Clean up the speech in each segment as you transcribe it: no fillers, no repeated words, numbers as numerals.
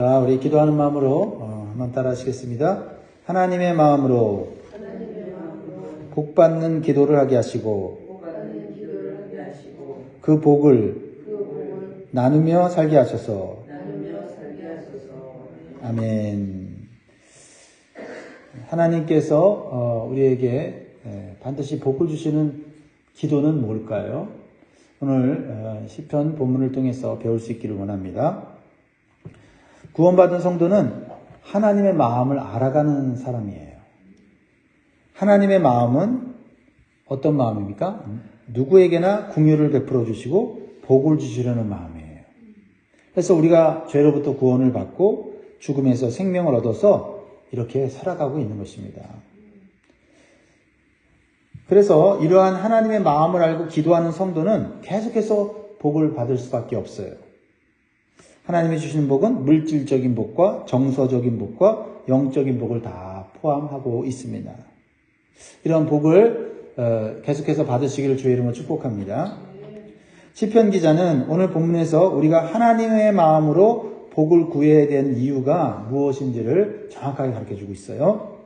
자, 우리 기도하는 마음으로 한번 따라 하시겠습니다. 하나님의 마음으로 복받는 기도를 하게 하시고 그 복을 나누며 살게 하소서. 아멘. 하나님께서 우리에게 반드시 복을 주시는 기도는 뭘까요? 오늘 시편 본문을 통해서 배울 수 있기를 원합니다. 구원받은 성도는 하나님의 마음을 알아가는 사람이에요. 하나님의 마음은 어떤 마음입니까? 누구에게나 긍휼을 베풀어 주시고 복을 주시려는 마음이에요. 그래서 우리가 죄로부터 구원을 받고 죽음에서 생명을 얻어서 이렇게 살아가고 있는 것입니다. 그래서 이러한 하나님의 마음을 알고 기도하는 성도는 계속해서 복을 받을 수밖에 없어요. 하나님이 주시는 복은 물질적인 복과 정서적인 복과 영적인 복을 다 포함하고 있습니다. 이런 복을 계속해서 받으시기를 주의 이름으로 축복합니다. 시편 기자는 오늘 본문에서 우리가 하나님의 마음으로 복을 구해야 되는 이유가 무엇인지를 정확하게 가르쳐주고 있어요.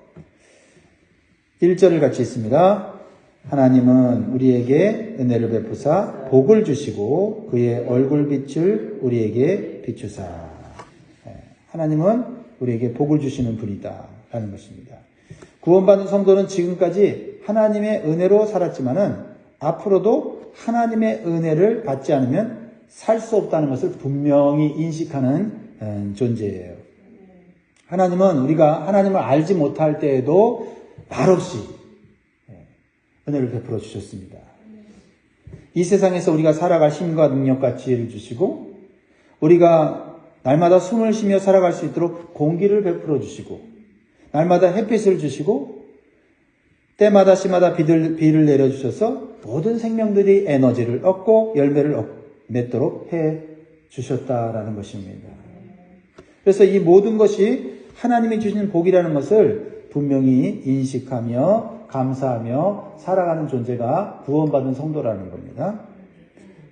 1절을 같이 읽습니다. 하나님은 우리에게 은혜를 베푸사 복을 주시고 그의 얼굴빛을 우리에게 비추사. 하나님은 우리에게 복을 주시는 분이다 라는 것입니다. 구원받은 성도는 지금까지 하나님의 은혜로 살았지만은 앞으로도 하나님의 은혜를 받지 않으면 살 수 없다는 것을 분명히 인식하는 존재예요. 하나님은 우리가 하나님을 알지 못할 때에도 말없이 은혜를 베풀어 주셨습니다. 이 세상에서 우리가 살아갈 힘과 능력과 지혜를 주시고 우리가 날마다 숨을 쉬며 살아갈 수 있도록 공기를 베풀어 주시고 날마다 햇빛을 주시고 때마다 시마다 비를 내려주셔서 모든 생명들이 에너지를 얻고 열매를 맺도록 해 주셨다라는 것입니다. 그래서 이 모든 것이 하나님이 주신 복이라는 것을 분명히 인식하며 감사하며 살아가는 존재가 구원받은 성도라는 겁니다.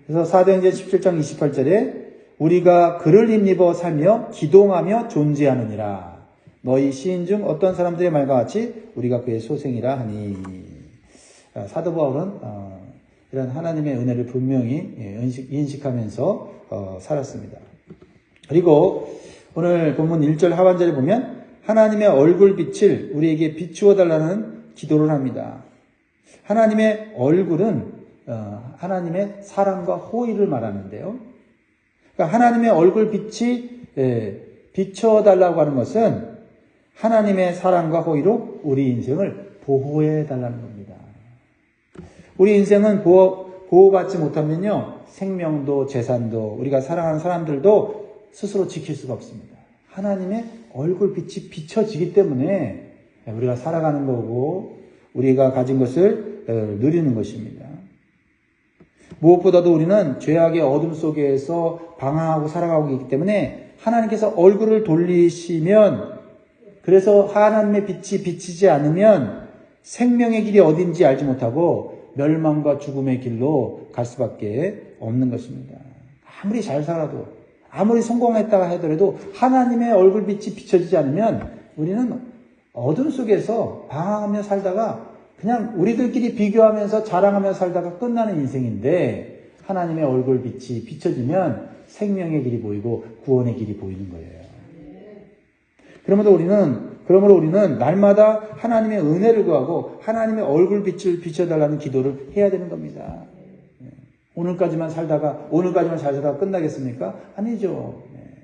그래서 사도행전 17장 28절에 우리가 그를 힘입어 살며 기동하며 존재하느니라. 너희 시인 중 어떤 사람들의 말과 같이 우리가 그의 소생이라 하니. 사도 바울은 이런 하나님의 은혜를 분명히 인식하면서 살았습니다. 그리고 오늘 본문 1절 하반절에 보면 하나님의 얼굴빛을 우리에게 비추어 달라는 기도를 합니다. 하나님의 얼굴은 하나님의 사랑과 호의를 말하는데요. 그러니까 하나님의 얼굴빛이 비춰달라고 하는 것은 하나님의 사랑과 호의로 우리 인생을 보호해 달라는 겁니다. 우리 인생은 보호받지 못하면요, 생명도 재산도 우리가 사랑하는 사람들도 스스로 지킬 수가 없습니다. 하나님의 얼굴빛이 비춰지기 때문에 우리가 살아가는 거고 우리가 가진 것을 누리는 것입니다. 무엇보다도 우리는 죄악의 어둠 속에서 방황하고 살아가고 있기 때문에 하나님께서 얼굴을 돌리시면, 그래서 하나님의 빛이 비치지 않으면 생명의 길이 어딘지 알지 못하고 멸망과 죽음의 길로 갈 수밖에 없는 것입니다. 아무리 잘 살아도, 아무리 성공했다가 하더라도 하나님의 얼굴빛이 비춰지지 않으면 우리는 어둠 속에서 방황하며 살다가 그냥 우리들끼리 비교하면서 자랑하며 살다가 끝나는 인생인데, 하나님의 얼굴빛이 비춰지면 생명의 길이 보이고 구원의 길이 보이는 거예요. 그러므로 우리는 날마다 하나님의 은혜를 구하고 하나님의 얼굴빛을 비춰달라는 기도를 해야 되는 겁니다. 오늘까지만 잘 살다가 끝나겠습니까? 아니죠.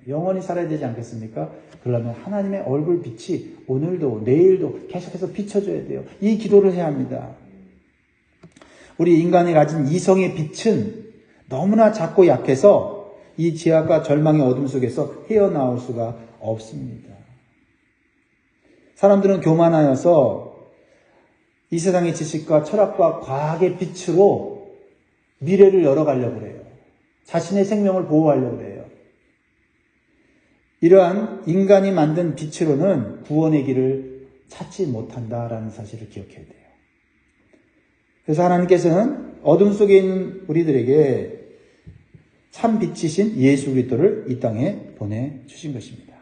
영원히 살아야 되지 않겠습니까? 그러려면 하나님의 얼굴빛이 오늘도 내일도 계속해서 비춰줘야 돼요. 이 기도를 해야 합니다. 우리 인간이 가진 이성의 빛은 너무나 작고 약해서 이 죄악과 절망의 어둠 속에서 헤어나올 수가 없습니다. 사람들은 교만하여서 이 세상의 지식과 철학과 과학의 빛으로 미래를 열어가려고 해요. 자신의 생명을 보호하려고 해요. 이러한 인간이 만든 빛으로는 구원의 길을 찾지 못한다라는 사실을 기억해야 돼요. 그래서 하나님께서는 어둠 속에 있는 우리들에게 참 빛이신 예수 그리스도를 이 땅에 보내주신 것입니다.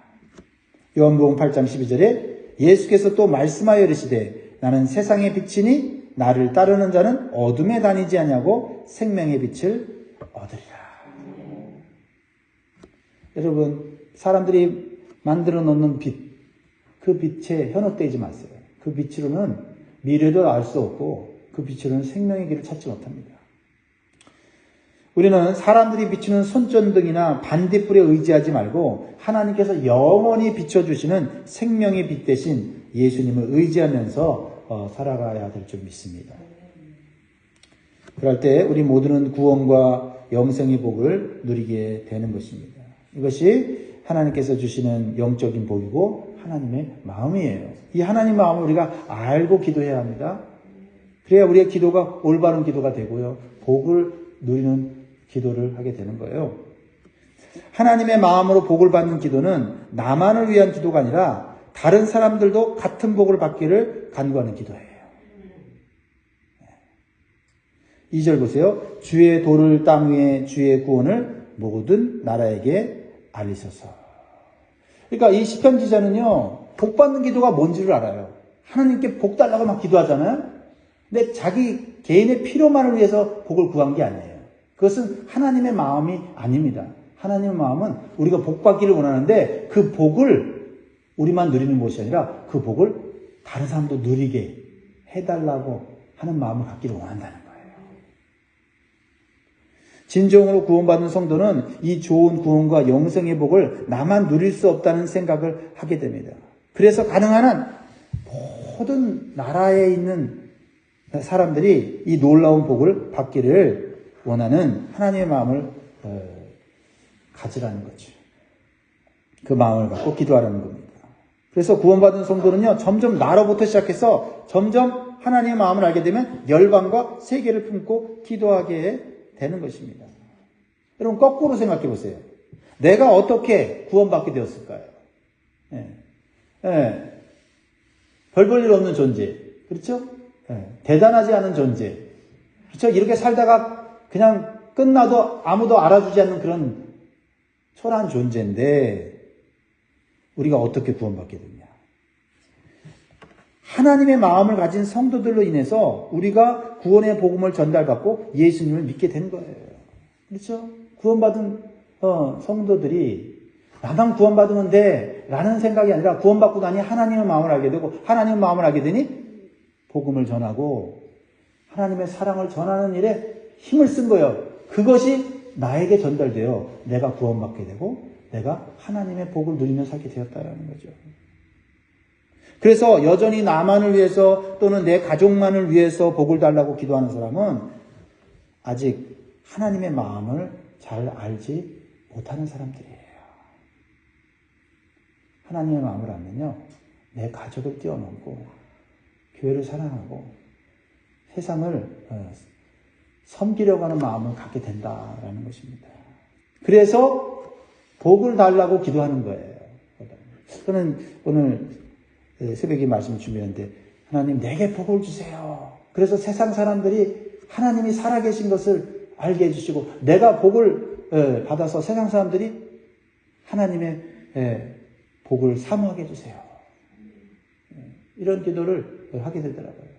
요한복음 8장 12절에 예수께서 또 말씀하여 이르시되 나는 세상의 빛이니 나를 따르는 자는 어둠에 다니지 아니하고 생명의 빛을 얻으리라. 여러분, 사람들이 만들어 놓는 빛, 그 빛에 현혹되지 마세요. 그 빛으로는 미래도 알 수 없고 그 빛으로는 생명의 길을 찾지 못합니다. 우리는 사람들이 비추는 손전등이나 반딧불에 의지하지 말고 하나님께서 영원히 비춰주시는 생명의 빛 대신 예수님을 의지하면서 살아가야 될 줄 믿습니다. 그럴 때 우리 모두는 구원과 영생의 복을 누리게 되는 것입니다. 이것이 하나님께서 주시는 영적인 복이고 하나님의 마음이에요. 이 하나님 마음을 우리가 알고 기도해야 합니다. 그래야 우리의 기도가 올바른 기도가 되고요. 복을 누리는 기도를 하게 되는 거예요. 하나님의 마음으로 복을 받는 기도는 나만을 위한 기도가 아니라 다른 사람들도 같은 복을 받기를 간구하는 기도예요. 2절 보세요. 주의 도를 땅 위에 주의 구원을 모든 나라에게 알리소서. 그러니까 이 시편 기자는요, 복 받는 기도가 뭔지를 알아요. 하나님께 복 달라고 막 기도하잖아요. 근데 자기 개인의 필요만을 위해서 복을 구한 게 아니에요. 그것은 하나님의 마음이 아닙니다. 하나님의 마음은 우리가 복 받기를 원하는데 그 복을 우리만 누리는 것이 아니라 그 복을 다른 사람도 누리게 해달라고 하는 마음을 갖기를 원한다는 거예요. 진정으로 구원받은 성도는 이 좋은 구원과 영생의 복을 나만 누릴 수 없다는 생각을 하게 됩니다. 그래서 가능한 한 모든 나라에 있는 사람들이 이 놀라운 복을 받기를 원하는 하나님의 마음을 가지라는 거죠. 그 마음을 갖고 기도하라는 겁니다. 그래서 구원받은 성도는요, 점점 나로부터 시작해서 점점 하나님의 마음을 알게 되면 열방과 세계를 품고 기도하게 되는 것입니다. 여러분, 거꾸로 생각해 보세요. 내가 어떻게 구원받게 되었을까요? 별 볼 일 없는 존재. 그렇죠? 대단하지 않은 존재. 그렇죠? 이렇게 살다가 그냥 끝나도 아무도 알아주지 않는 그런 초라한 존재인데 우리가 어떻게 구원받게 되냐? 하나님의 마음을 가진 성도들로 인해서 우리가 구원의 복음을 전달받고 예수님을 믿게 된 거예요. 그렇죠? 구원받은 성도들이 나만 구원받으면 돼 라는 생각이 아니라 구원받고 나니 하나님의 마음을 알게 되고 하나님의 마음을 알게 되니 복음을 전하고 하나님의 사랑을 전하는 일에 힘을 쓴 거예요. 그것이 나에게 전달되어 내가 구원받게 되고 내가 하나님의 복을 누리며 살게 되었다는 거죠. 그래서 여전히 나만을 위해서 또는 내 가족만을 위해서 복을 달라고 기도하는 사람은 아직 하나님의 마음을 잘 알지 못하는 사람들이에요. 하나님의 마음을 알면요, 내 가족을 뛰어넘고 교회를 사랑하고 세상을 섬기려고 하는 마음을 갖게 된다라는 것입니다. 그래서 복을 달라고 기도하는 거예요. 저는 오늘 새벽에 말씀을 준비했는데 하나님 내게 복을 주세요. 그래서 세상 사람들이 하나님이 살아계신 것을 알게 해주시고 내가 복을 받아서 세상 사람들이 하나님의 복을 사모하게 해주세요. 이런 기도를 하게 되더라고요.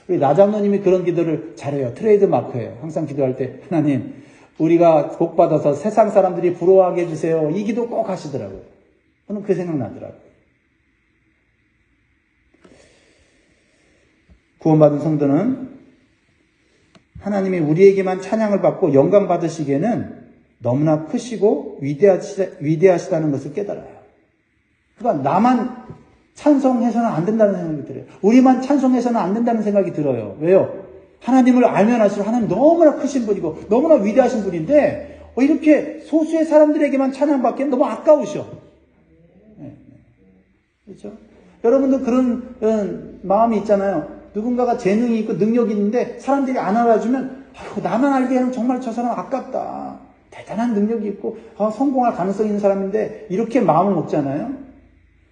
우리 나장로님이 그런 기도를 잘해요. 트레이드 마크예요. 항상 기도할 때 하나님 우리가 복 받아서 세상 사람들이 부러워하게 해주세요. 이 기도 꼭 하시더라고요. 저는 그 생각 나더라고요. 구원받은 성도는 하나님이 우리에게만 찬양을 받고 영광 받으시기에는 너무나 크시고 위대하시다는 것을 깨달아요. 그러니까 나만 찬송해서는 안 된다는 생각이 들어요. 우리만 찬송해서는 안 된다는 생각이 들어요. 왜요? 하나님을 알면 알수록 하나님 너무나 크신 분이고 너무나 위대하신 분인데 이렇게 소수의 사람들에게만 찬양받기엔 너무 아까우셔. 그렇죠? 여러분도 그런 마음이 있잖아요. 누군가가 재능이 있고 능력이 있는데 사람들이 안 알아주면 아이고 나만 알기에는 정말 저 사람 아깝다. 대단한 능력이 있고 성공할 가능성이 있는 사람인데 이렇게 마음을 먹잖아요.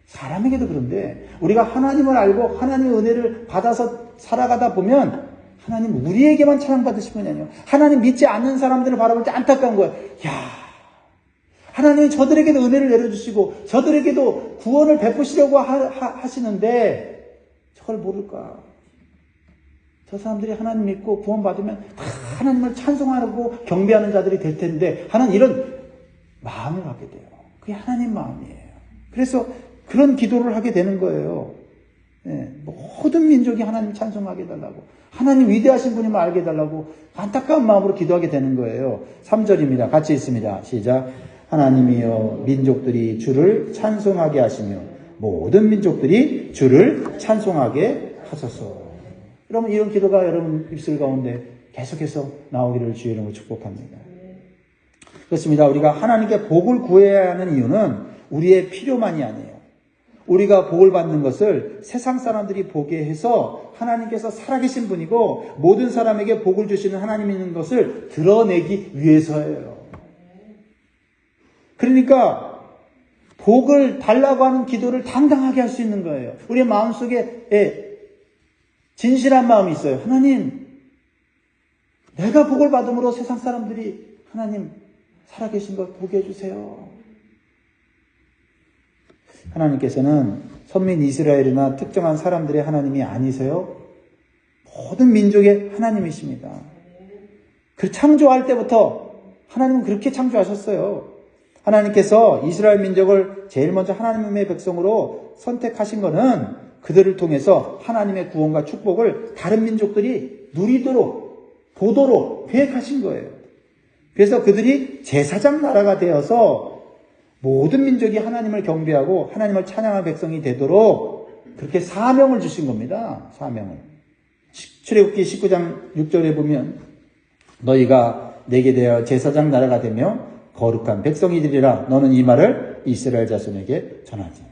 사람에게도 그런데 우리가 하나님을 알고 하나님의 은혜를 받아서 살아가다 보면 하나님 우리에게만 찬양받으신 분이 아니에요. 하나님 믿지 않는 사람들을 바라볼 때 안타까운 거예요. 야, 하나님이 저들에게도 은혜를 내려주시고 저들에게도 구원을 베푸시려고 하시는데 저걸 모를까? 저 사람들이 하나님 믿고 구원받으면 다 하나님을 찬송하고 경배하는 자들이 될 텐데 하는 이런 마음을 갖게 돼요. 그게 하나님 마음이에요. 그래서 그런 기도를 하게 되는 거예요. 모든 민족이 하나님 찬송하게 해달라고, 하나님 위대하신 분임을 알게 해달라고 안타까운 마음으로 기도하게 되는 거예요. 3절입니다. 같이 있습니다. 시작. 하나님이여 민족들이 주를 찬송하게 하시며 모든 민족들이 주를 찬송하게 하소서. 여러분, 이런 기도가 여러분 입술 가운데 계속해서 나오기를 주의 이름으로 축복합니다. 그렇습니다. 우리가 하나님께 복을 구해야 하는 이유는 우리의 필요만이 아니에요. 우리가 복을 받는 것을 세상 사람들이 보게 해서 하나님께서 살아계신 분이고 모든 사람에게 복을 주시는 하나님인 것을 드러내기 위해서예요. 그러니까 복을 달라고 하는 기도를 당당하게 할 수 있는 거예요. 우리의 마음속에 진실한 마음이 있어요. 하나님, 내가 복을 받음으로 세상 사람들이 하나님 살아계신 것 보게 해주세요. 하나님께서는 선민 이스라엘이나 특정한 사람들의 하나님이 아니세요. 모든 민족의 하나님이십니다. 그 창조할 때부터 하나님은 그렇게 창조하셨어요. 하나님께서 이스라엘 민족을 제일 먼저 하나님의 백성으로 선택하신 것은 그들을 통해서 하나님의 구원과 축복을 다른 민족들이 누리도록 보도록 계획하신 거예요. 그래서 그들이 제사장 나라가 되어서 모든 민족이 하나님을 경배하고 하나님을 찬양하는 백성이 되도록 그렇게 사명을 주신 겁니다. 사명을. 출애굽기 19장 6절에 보면 너희가 내게 대하여 제사장 나라가 되며 거룩한 백성이 되리라. 너는 이 말을 이스라엘 자손에게 전하지라.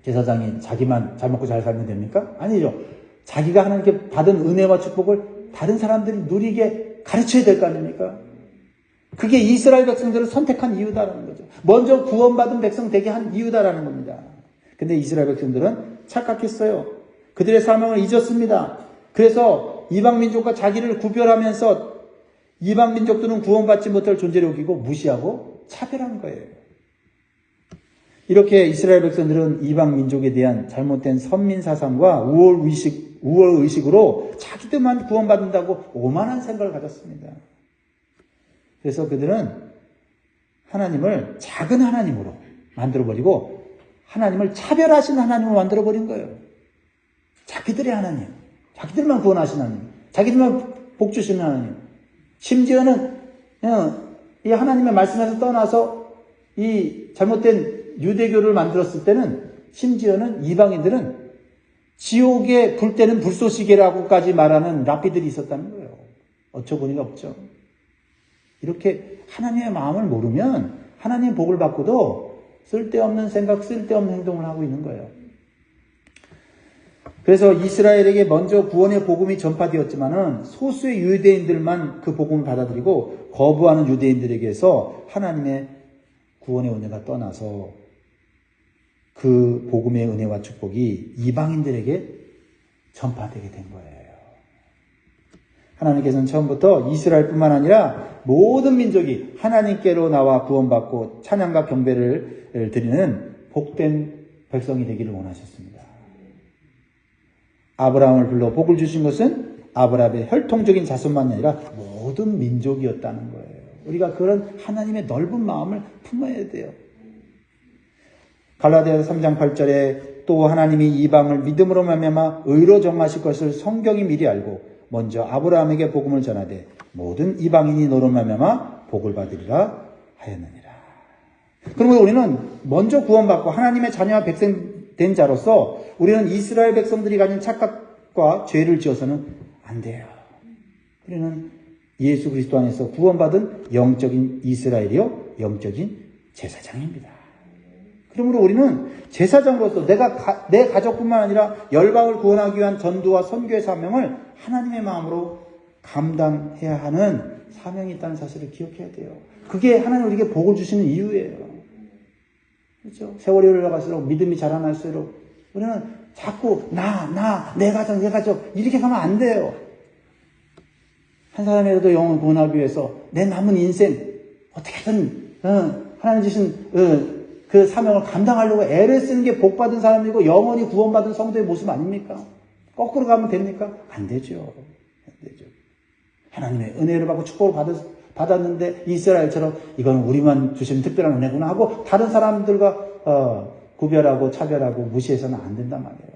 제사장이 자기만 잘 먹고 잘 살면 됩니까? 아니죠. 자기가 하나님께 받은 은혜와 축복을 다른 사람들이 누리게 가르쳐야 될 거 아닙니까? 그게 이스라엘 백성들을 선택한 이유다라는 거죠. 먼저 구원받은 백성 되게 한 이유다라는 겁니다. 근데 이스라엘 백성들은 착각했어요. 그들의 사명을 잊었습니다. 그래서 이방 민족과 자기를 구별하면서 이방 민족들은 구원받지 못할 존재로 여기고 무시하고 차별한 거예요. 이렇게 이스라엘 백성들은 이방 민족에 대한 잘못된 선민 사상과 우월 의식으로 자기들만 구원받는다고 오만한 생각을 가졌습니다. 그래서 그들은 하나님을 작은 하나님으로 만들어버리고 하나님을 차별하신 하나님으로 만들어버린 거예요. 자기들의 하나님, 자기들만 구원하신 하나님, 자기들만 복 주시는 하나님. 심지어는 이 하나님의 말씀에서 떠나서 이 잘못된 유대교를 만들었을 때는 심지어는 이방인들은 지옥에 불 때는 불쏘시개라고까지 말하는 랍비들이 있었다는 거예요. 어처구니가 없죠. 이렇게 하나님의 마음을 모르면 하나님의 복을 받고도 쓸데없는 생각, 쓸데없는 행동을 하고 있는 거예요. 그래서 이스라엘에게 먼저 구원의 복음이 전파되었지만은 소수의 유대인들만 그 복음을 받아들이고 거부하는 유대인들에게서 하나님의 구원의 은혜가 떠나서 그 복음의 은혜와 축복이 이방인들에게 전파되게 된 거예요. 하나님께서는 처음부터 이스라엘뿐만 아니라 모든 민족이 하나님께로 나와 구원받고 찬양과 경배를 드리는 복된 백성이 되기를 원하셨습니다. 아브라함을 불러 복을 주신 것은 아브라함의 혈통적인 자손만이 아니라 모든 민족이었다는 거예요. 우리가 그런 하나님의 넓은 마음을 품어야 돼요. 갈라디아서 3장 8절에 또 하나님이 이방을 믿음으로 말미암아 의로 정하실 것을 성경이 미리 알고 먼저 아브라함에게 복음을 전하되 모든 이방인이 너로 말미암아 복을 받으리라 하였느니라. 그러면 우리는 먼저 구원받고 하나님의 자녀와 백성 된 자로서 우리는 이스라엘 백성들이 가진 착각과 죄를 지어서는 안 돼요. 우리는 예수 그리스도 안에서 구원받은 영적인 이스라엘이요 영적인 제사장입니다. 그러므로 우리는 제사장으로서 내 가족뿐만 아니라 열방을 구원하기 위한 전도와 선교의 사명을 하나님의 마음으로 감당해야 하는 사명이 있다는 사실을 기억해야 돼요. 그게 하나님 우리에게 복을 주시는 이유예요. 그렇죠? 세월이 흘러갈수록 믿음이 자라날수록 우리는 자꾸 내 가족 이렇게 가면 안 돼요. 한 사람이라도 영혼 구원하기 위해서 내 남은 인생 어떻게든 하나님 주신 그 사명을 감당하려고 애를 쓰는 게 복받은 사람이고 영원히 구원받은 성도의 모습 아닙니까? 거꾸로 가면 됩니까? 안 되죠. 안 되죠. 하나님의 은혜를 받고 축복을 받았는데 이스라엘처럼 이건 우리만 주신 특별한 은혜구나 하고 다른 사람들과 구별하고 차별하고 무시해서는 안 된단 말이에요.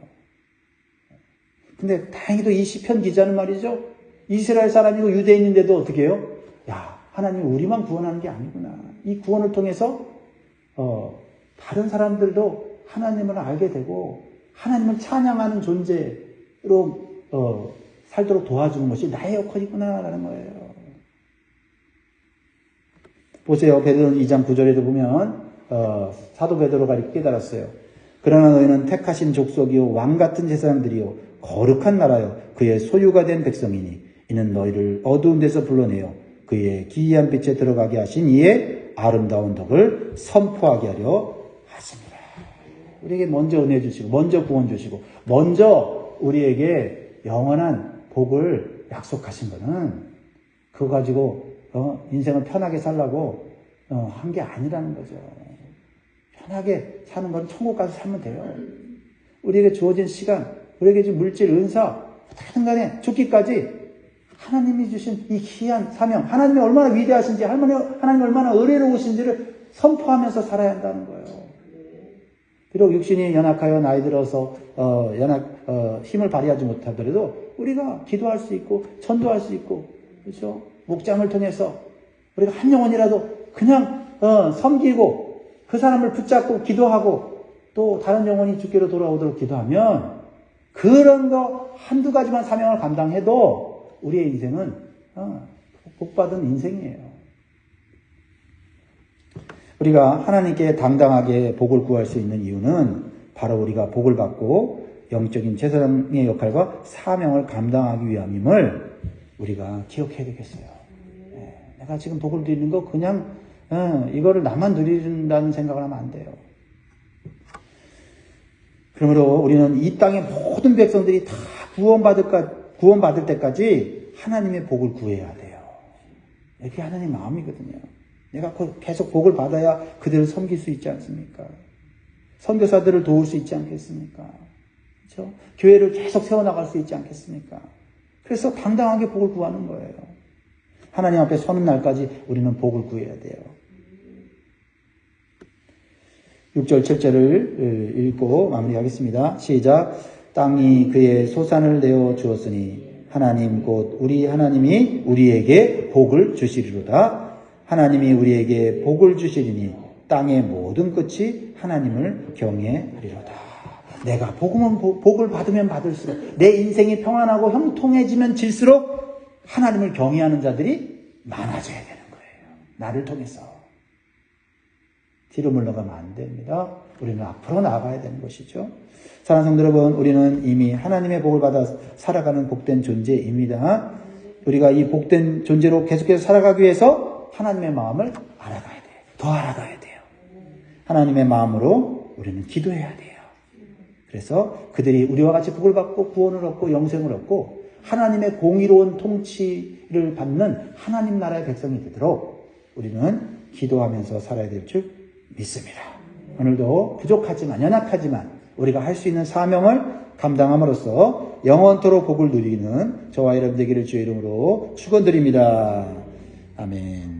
근데 다행히도 이 시편 기자는 말이죠. 이스라엘 사람이고 유대인인데도 어떻게 해요? 야, 하나님이 우리만 구원하는 게 아니구나. 이 구원을 통해서 다른 사람들도 하나님을 알게 되고 하나님을 찬양하는 존재로 살도록 도와주는 것이 나의 역할이구나라는 거예요. 보세요. 베드로는 2장 9절에도 보면 사도 베드로가 이렇게 깨달았어요. 그러나 너희는 택하신 족속이요 왕 같은 제사장들이요 거룩한 나라요 그의 소유가 된 백성이니 이는 너희를 어두운 데서 불러내어 그의 기이한 빛에 들어가게 하신 이의 아름다운 덕을 선포하게 하려 하십니다. 우리에게 먼저 은혜 주시고 먼저 구원 주시고 먼저 우리에게 영원한 복을 약속하신 거는 그거 가지고 인생을 편하게 살라고 한 게 아니라는 거죠. 편하게 사는 건 천국 가서 살면 돼요. 우리에게 주어진 시간, 우리에게 준 물질, 은사, 어떻게든 간에 죽기까지 하나님이 주신 이 귀한 사명, 하나님이 얼마나 위대하신지, 하나님이 얼마나 의뢰로우신지를 선포하면서 살아야 한다는 거예요. 비록 육신이 연약하여 나이 들어서 힘을 발휘하지 못하더라도 우리가 기도할 수 있고 전도할 수 있고 그렇죠? 목장을 통해서 우리가 한 영혼이라도 그냥 섬기고 그 사람을 붙잡고 기도하고 또 다른 영혼이 주께로 돌아오도록 기도하면 그런 거 한두 가지만 사명을 감당해도 우리의 인생은 복받은 인생이에요. 우리가 하나님께 당당하게 복을 구할 수 있는 이유는 바로 우리가 복을 받고 영적인 제사장의 역할과 사명을 감당하기 위함임을 우리가 기억해야 되겠어요. 내가 지금 복을 드리는 거 그냥 이거를 나만 누린다는 생각을 하면 안 돼요. 그러므로 우리는 이 땅의 모든 백성들이 다 구원받을 때까지 하나님의 복을 구해야 돼요. 이게 하나님의 마음이거든요. 내가 계속 복을 받아야 그들을 섬길 수 있지 않습니까? 선교사들을 도울 수 있지 않겠습니까? 그렇죠? 교회를 계속 세워나갈 수 있지 않겠습니까? 그래서 당당하게 복을 구하는 거예요. 하나님 앞에 서는 날까지 우리는 복을 구해야 돼요. 6절 7절을 읽고 마무리하겠습니다. 시작. 땅이 그의 소산을 내어 주었으니 하나님 곧 우리 하나님이 우리에게 복을 주시리로다. 하나님이 우리에게 복을 주시리니 땅의 모든 끝이 하나님을 경외하리로다. 내가 복을 받으면 받을수록 내 인생이 평안하고 형통해지면 질수록 하나님을 경외하는 자들이 많아져야 되는 거예요. 나를 통해서. 뒤로 물러가면 안 됩니다. 우리는 앞으로 나아가야 되는 것이죠. 사랑하는 성도 여러분, 우리는 이미 하나님의 복을 받아 살아가는 복된 존재입니다. 우리가 이 복된 존재로 계속해서 살아가기 위해서 하나님의 마음을 알아가야 돼요. 더 알아가야 돼요. 하나님의 마음으로 우리는 기도해야 돼요. 그래서 그들이 우리와 같이 복을 받고 구원을 얻고 영생을 얻고 하나님의 공의로운 통치를 받는 하나님 나라의 백성이 되도록 우리는 기도하면서 살아야 될 줄 믿습니다. 오늘도 부족하지만 연약하지만 우리가 할 수 있는 사명을 감당함으로써 영원토록 복을 누리는 저와 여러분 되기를 주의 이름으로 축원드립니다. 아멘.